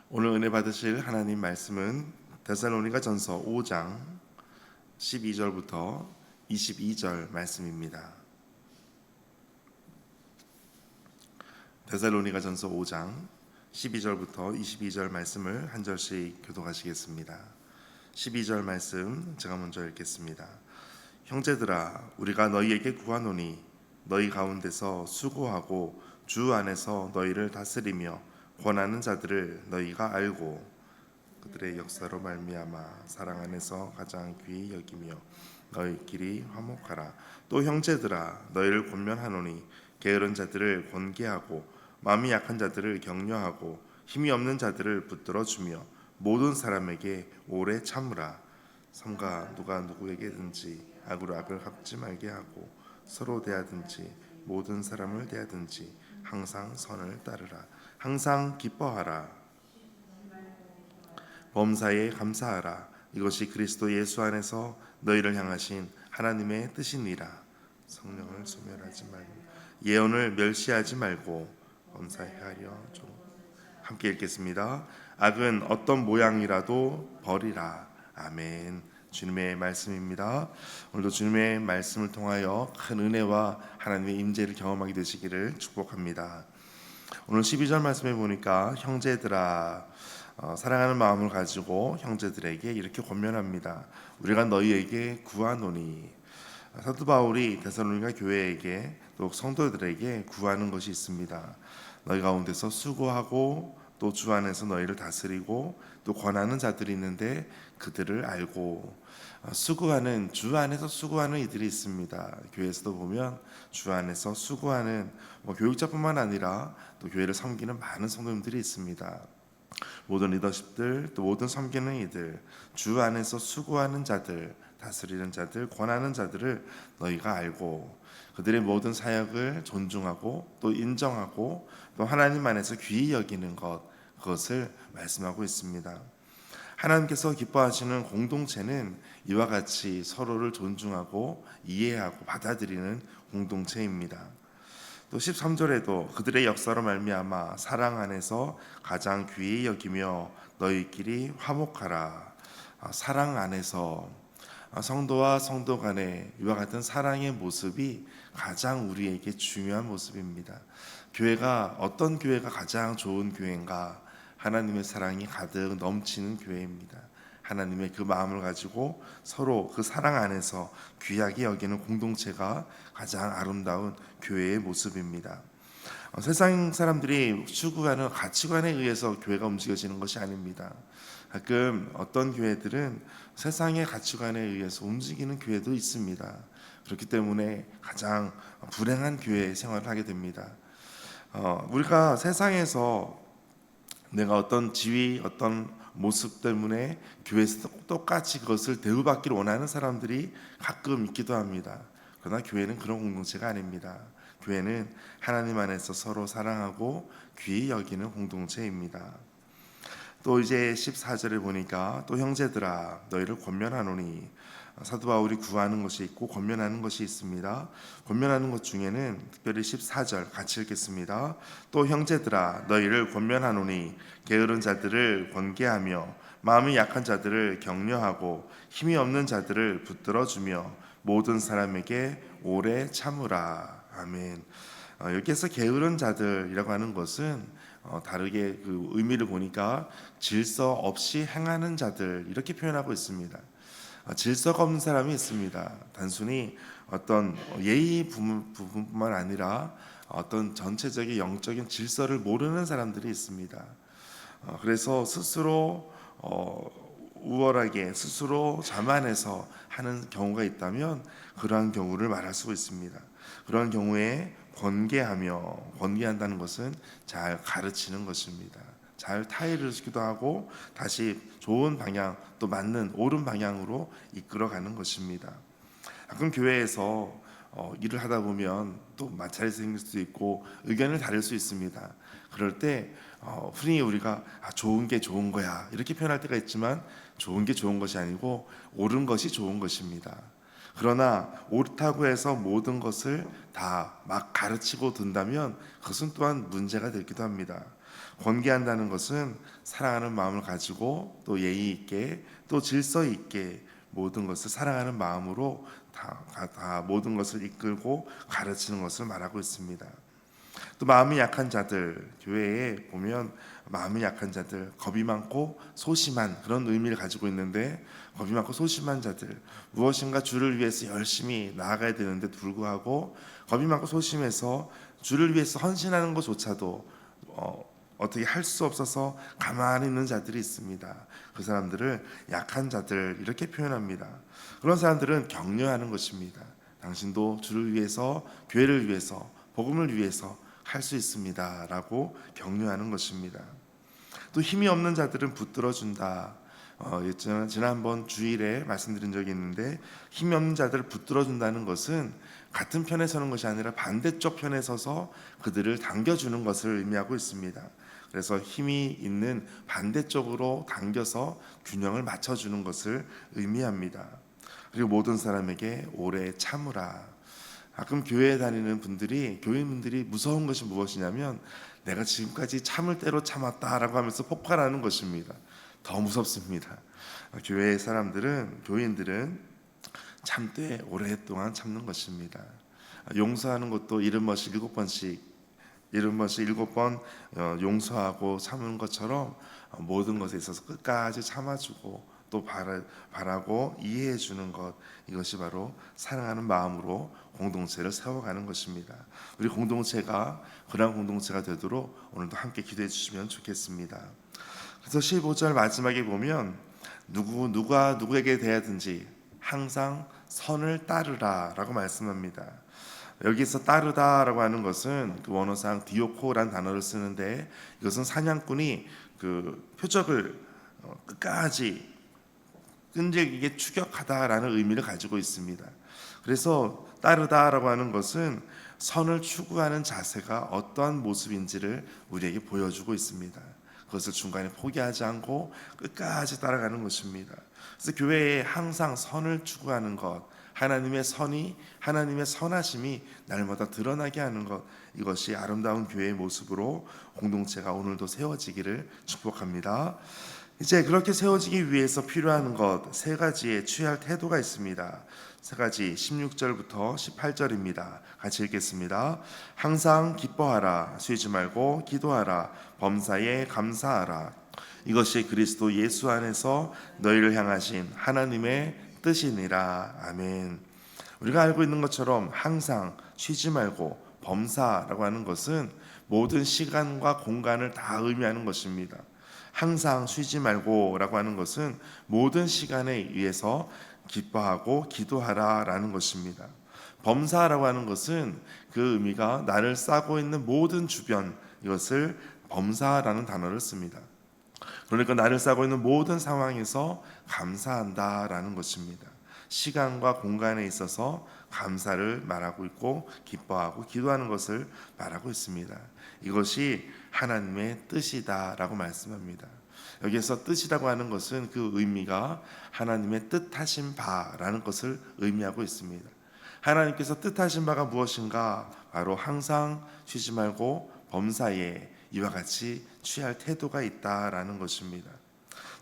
오늘 은혜 받으실 하나님 말씀은 데살로니가전서 5장 12절부터 22절 말씀입니다. 데살로니가전서 5장 12절부터 22절 말씀을 한 절씩 교독하시겠습니다. 12절 말씀 제가 먼저 읽겠습니다. 형제들아, 우리가 너희에게 구하노니 너희 가운데서 수고하고 주 안에서 너희를 다스리며 권하는 자들을 너희가 알고 그들의 역사로 말미암아 사랑 안에서 가장 귀히 여기며 너희끼리 화목하라. 또 형제들아, 너희를 권면하노니 게으른 자들을 권계하고 마음이 약한 자들을 격려하고 힘이 없는 자들을 붙들어 주며 모든 사람에게 오래 참으라. 삼가 누가 누구에게든지 악으로 악을 갚지 말게 하고 서로 대하든지 모든 사람을 대하든지 항상 선을 따르라. 항상 기뻐하라. 범사에 감사하라. 이것이 그리스도 예수 안에서 너희를 향하신 하나님의 뜻이니라. 성령을 소멸하지 말고 예언을 멸시하지 말고 범사하여 좀 함께 읽겠습니다. 악은 어떤 모양이라도 버리라. 아멘. 주님의 말씀입니다. 오늘도 주님의 말씀을 통하여 큰 은혜와 하나님의 임재를 경험하게 되시기를 축복합니다. 오늘 12절 말씀에 보니까 형제들아, 사랑하는 마음을 가지고 형제들에게 이렇게 권면합니다. 우리가 너희에게 구하노니. 사도 바울이 데살로니가 교회에게 또 성도들에게 구하는 것이 있습니다. 너희 가운데서 수고하고 또 주 안에서 너희를 다스리고 또 권하는 자들이 있는데 그들을 알고. 수고하는, 주 안에서 수고하는 이들이 있습니다. 교회에서도 보면 주 안에서 수고하는 교육자뿐만 아니라 또 교회를 섬기는 많은 성도님들이 있습니다. 모든 리더십들, 또 모든 섬기는 이들, 주 안에서 수고하는 자들, 다스리는 자들, 권하는 자들을 너희가 알고 그들의 모든 사역을 존중하고 또 인정하고 또 하나님 안에서 귀히 여기는 그것을 말씀하고 있습니다. 하나님께서 기뻐하시는 공동체는 이와 같이 서로를 존중하고 이해하고 받아들이는 공동체입니다. 또 13절에도 그들의 역사로 말미암아 사랑 안에서 가장 귀히 여기며 너희끼리 화목하라. 사랑 안에서 성도와 성도 간의 이와 같은 사랑의 모습이 가장 우리에게 중요한 모습입니다. 교회가 어떤 교회가 가장 좋은 교회인가? 하나님의 사랑이 가득 넘치는 교회입니다. 하나님의 그 마음을 가지고 서로 그 사랑 안에서 귀하게 여기는 공동체가 가장 아름다운 교회의 모습입니다. 세상 사람들이 추구하는 가치관에 의해서 교회가 움직여지는 것이 아닙니다. 가끔 어떤 교회들은 세상의 가치관에 의해서 움직이는 교회도 있습니다. 그렇기 때문에 가장 불행한 교회 생활을 하게 됩니다. 우리가 세상에서 내가 어떤 지위, 어떤 모습 때문에 교회에서 똑같이 그것을 대우받기를 원하는 사람들이 가끔 있기도 합니다. 그러나 교회는 그런 공동체가 아닙니다. 교회는 하나님 안에서 서로 사랑하고 귀히 여기는 공동체입니다. 또 이제 14절에 보니까 또 형제들아 너희를 권면하노니. 사도 바울이 구하는 것이 있고 권면하는 것이 있습니다. 권면하는 것 중에는 특별히 14절 같이 읽겠습니다. 또 형제들아 너희를 권면하노니 게으른 자들을 권계하며 마음이 약한 자들을 격려하고 힘이 없는 자들을 붙들어 주며 모든 사람에게 오래 참으라. 아멘. 여기에서 게으른 자들이라고 하는 것은 다르게 그 의미를 보니까 질서 없이 행하는 자들 이렇게 표현하고 있습니다. 질서가 없는 사람이 있습니다. 단순히 어떤 예의 부분뿐만 아니라 어떤 전체적인 영적인 질서를 모르는 사람들이 있습니다. 그래서 스스로 우월하게 스스로 자만해서 하는 경우가 있다면 그러한 경우를 말할 수 있습니다. 그런 경우에 권계한다는 것은 잘 가르치는 것입니다. 잘 타이를 주기도 하고 다시 좋은 방향 또 맞는 옳은 방향으로 이끌어가는 것입니다. 가끔 교회에서 일을 하다 보면 또 마찰이 생길 수도 있고 의견을 다를 수 있습니다. 그럴 때 흔히 우리가 좋은 게 좋은 거야 이렇게 표현할 때가 있지만 좋은 게 좋은 것이 아니고 옳은 것이 좋은 것입니다. 그러나 옳다고 해서 모든 것을 다 막 가르치고 둔다면 그것은 또한 문제가 되기도 합니다. 권계한다는 것은 사랑하는 마음을 가지고 또 예의 있게 또 질서 있게 모든 것을 사랑하는 마음으로 다 모든 것을 이끌고 가르치는 것을 말하고 있습니다. 또 마음이 약한 자들, 교회에 보면 마음이 약한 자들, 겁이 많고 소심한 그런 의미를 가지고 있는데, 겁이 많고 소심한 자들, 무엇인가 주를 위해서 열심히 나아가야 되는데 불구하고 겁이 많고 소심해서 주를 위해서 헌신하는 것조차도 어떻게 할 수 없어서 가만히 있는 자들이 있습니다. 그 사람들을 약한 자들 이렇게 표현합니다. 그런 사람들은 격려하는 것입니다. 당신도 주를 위해서, 교회를 위해서, 복음을 위해서 할 수 있습니다 라고 격려하는 것입니다. 또 힘이 없는 자들은 붙들어준다. 지난번 주일에 말씀드린 적이 있는데, 힘이 없는 자들을 붙들어준다는 것은 같은 편에 서는 것이 아니라 반대쪽 편에 서서 그들을 당겨주는 것을 의미하고 있습니다. 그래서 힘이 있는 반대쪽으로 당겨서 균형을 맞춰주는 것을 의미합니다. 그리고 모든 사람에게 오래 참으라. 가끔 교회에 다니는 교인분들이 무서운 것이 무엇이냐면, 내가 지금까지 참을 대로 참았다라고 하면서 폭발하는 것입니다. 더 무섭습니다. 교인들은 참되 오랫동안 참는 것입니다. 용서하는 것도 70번씩 7번 용서하고 참는 것처럼 모든 것에 있어서 끝까지 참아주고 또 바라고 이해해 주는 것, 이것이 바로 사랑하는 마음으로 공동체를 세워가는 것입니다. 우리 공동체가 그런 공동체가 되도록 오늘도 함께 기도해 주시면 좋겠습니다. 그래서 15절 마지막에 보면 누가 누구에게 대하든지 항상 선을 따르라 라고 말씀합니다. 여기서 따르다라고 하는 것은 그 원어상 디오코라는 단어를 쓰는데, 이것은 사냥꾼이 그 표적을 끝까지 끈질기게 추격하다라는 의미를 가지고 있습니다. 그래서 따르다라고 하는 것은 선을 추구하는 자세가 어떠한 모습인지를 우리에게 보여주고 있습니다. 그것을 중간에 포기하지 않고 끝까지 따라가는 것입니다. 그래서 교회에 항상 선을 추구하는 것, 하나님의 선하심이 날마다 드러나게 하는 것, 이것이 아름다운 교회의 모습으로 공동체가 오늘도 세워지기를 축복합니다. 이제 그렇게 세워지기 위해서 필요한 것 세 가지의 취할 태도가 있습니다. 세 가지, 16절부터 18절입니다. 같이 읽겠습니다. 항상 기뻐하라, 쉬지 말고 기도하라, 범사에 감사하라. 이것이 그리스도 예수 안에서 너희를 향하신 하나님의 뜻이니라. 아멘. 우리가 알고 있는 것처럼 항상 쉬지 말고 범사라고 하는 것은 모든 시간과 공간을 다 의미하는 것입니다. 항상 쉬지 말고 라고 하는 것은 모든 시간에 의해서 기뻐하고 기도하라 라는 것입니다. 범사라고 하는 것은 그 의미가 나를 싸고 있는 모든 주변, 이것을 범사라는 단어를 씁니다. 그러니까 나를 싸고 있는 모든 상황에서 감사한다라는 것입니다. 시간과 공간에 있어서 감사를 말하고 있고 기뻐하고 기도하는 것을 말하고 있습니다. 이것이 하나님의 뜻이다라고 말씀합니다. 여기에서 뜻이라고 하는 것은 그 의미가 하나님의 뜻하신 바라는 것을 의미하고 있습니다. 하나님께서 뜻하신 바가 무엇인가? 바로 항상 쉬지 말고 범사에 이와 같이 취할 태도가 있다라는 것입니다.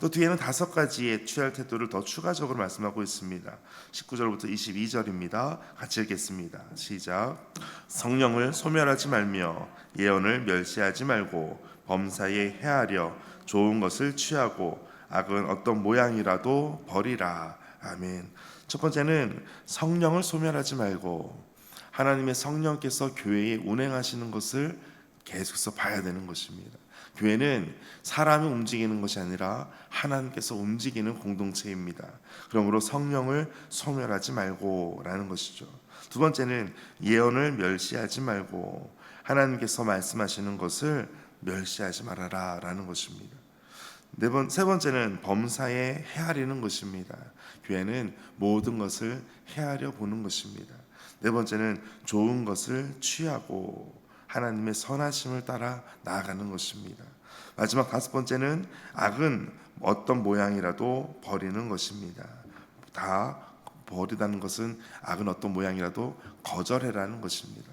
또 뒤에는 5가지의 취할 태도를 더 추가적으로 말씀하고 있습니다. 19절부터 22절입니다. 같이 읽겠습니다. 시작. 성령을 소멸하지 말며 예언을 멸시하지 말고 범사에 헤아려 좋은 것을 취하고 악은 어떤 모양이라도 버리라. 아멘. 첫 번째는 성령을 소멸하지 말고, 하나님의 성령께서 교회에 운행하시는 것을 계속해서 봐야 되는 것입니다. 교회는 사람이 움직이는 것이 아니라 하나님께서 움직이는 공동체입니다. 그러므로 성령을 소멸하지 말고 라는 것이죠. 두 번째는 예언을 멸시하지 말고, 하나님께서 말씀하시는 것을 멸시하지 말아라 라는 것입니다. 세 번째는 범사에 헤아리는 것입니다. 교회는 모든 것을 헤아려 보는 것입니다. 네 번째는 좋은 것을 취하고 하나님의 선하심을 따라 나아가는 것입니다. 마지막 5번째는 악은 어떤 모양이라도 버리는 것입니다. 다 버리다는 것은 악은 어떤 모양이라도 거절해라는 것입니다.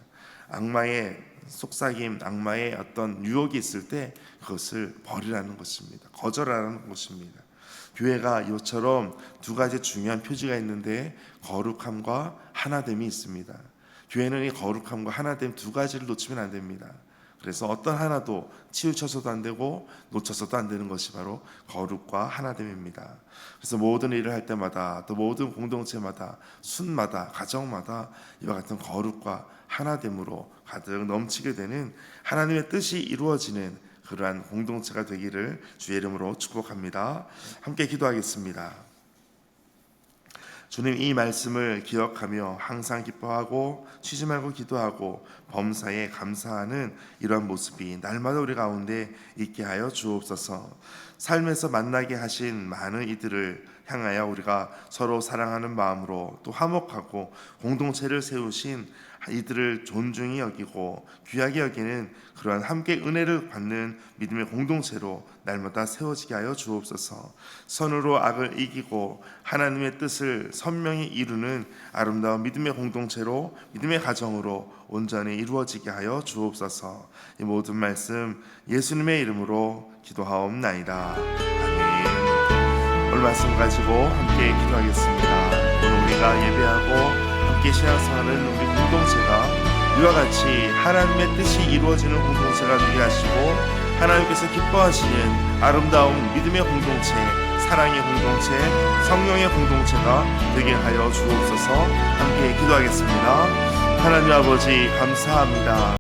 악마의 속삭임, 악마의 어떤 유혹이 있을 때 그것을 버리라는 것입니다. 거절하라는 것입니다. 교회가 이처럼 두 가지 중요한 표지가 있는데 거룩함과 하나됨이 있습니다. 교회는 이 거룩함과 하나됨 두 가지를 놓치면 안 됩니다. 그래서 어떤 하나도 치우쳐서도 안 되고 놓쳐서도 안 되는 것이 바로 거룩과 하나됨입니다. 그래서 모든 일을 할 때마다 또 모든 공동체마다 순마다 가정마다 이와 같은 거룩과 하나됨으로 가득 넘치게 되는 하나님의 뜻이 이루어지는 그러한 공동체가 되기를 주의 이름으로 축복합니다. 함께 기도하겠습니다. 주님, 이 말씀을 기억하며 항상 기뻐하고 쉬지 말고 기도하고 범사에 감사하는 이러한 모습이 날마다 우리 가운데 있게 하여 주옵소서. 삶에서 만나게 하신 많은 이들을 향하여 우리가 서로 사랑하는 마음으로 또 화목하고 공동체를 세우신 이들을 존중히 여기고 귀하게 여기는 그러한 함께 은혜를 받는 믿음의 공동체로 날마다 세워지게 하여 주옵소서. 선으로 악을 이기고 하나님의 뜻을 선명히 이루는 아름다운 믿음의 공동체로 믿음의 가정으로 온전히 이루어지게 하여 주옵소서. 이 모든 말씀 예수님의 이름으로 기도하옵나이다. 아멘. 오늘 말씀 가지고 함께 기도하겠습니다. 오늘 우리가 예배하고 함께 신앙생활하는 우리 공동체가 이와 같이 하나님의 뜻이 이루어지는 공동체가 되게 하시고 하나님께서 기뻐하시는 아름다운 믿음의 공동체, 사랑의 공동체, 성령의 공동체가 되게 하여 주옵소서. 함께 기도하겠습니다. 하나님 아버지 감사합니다.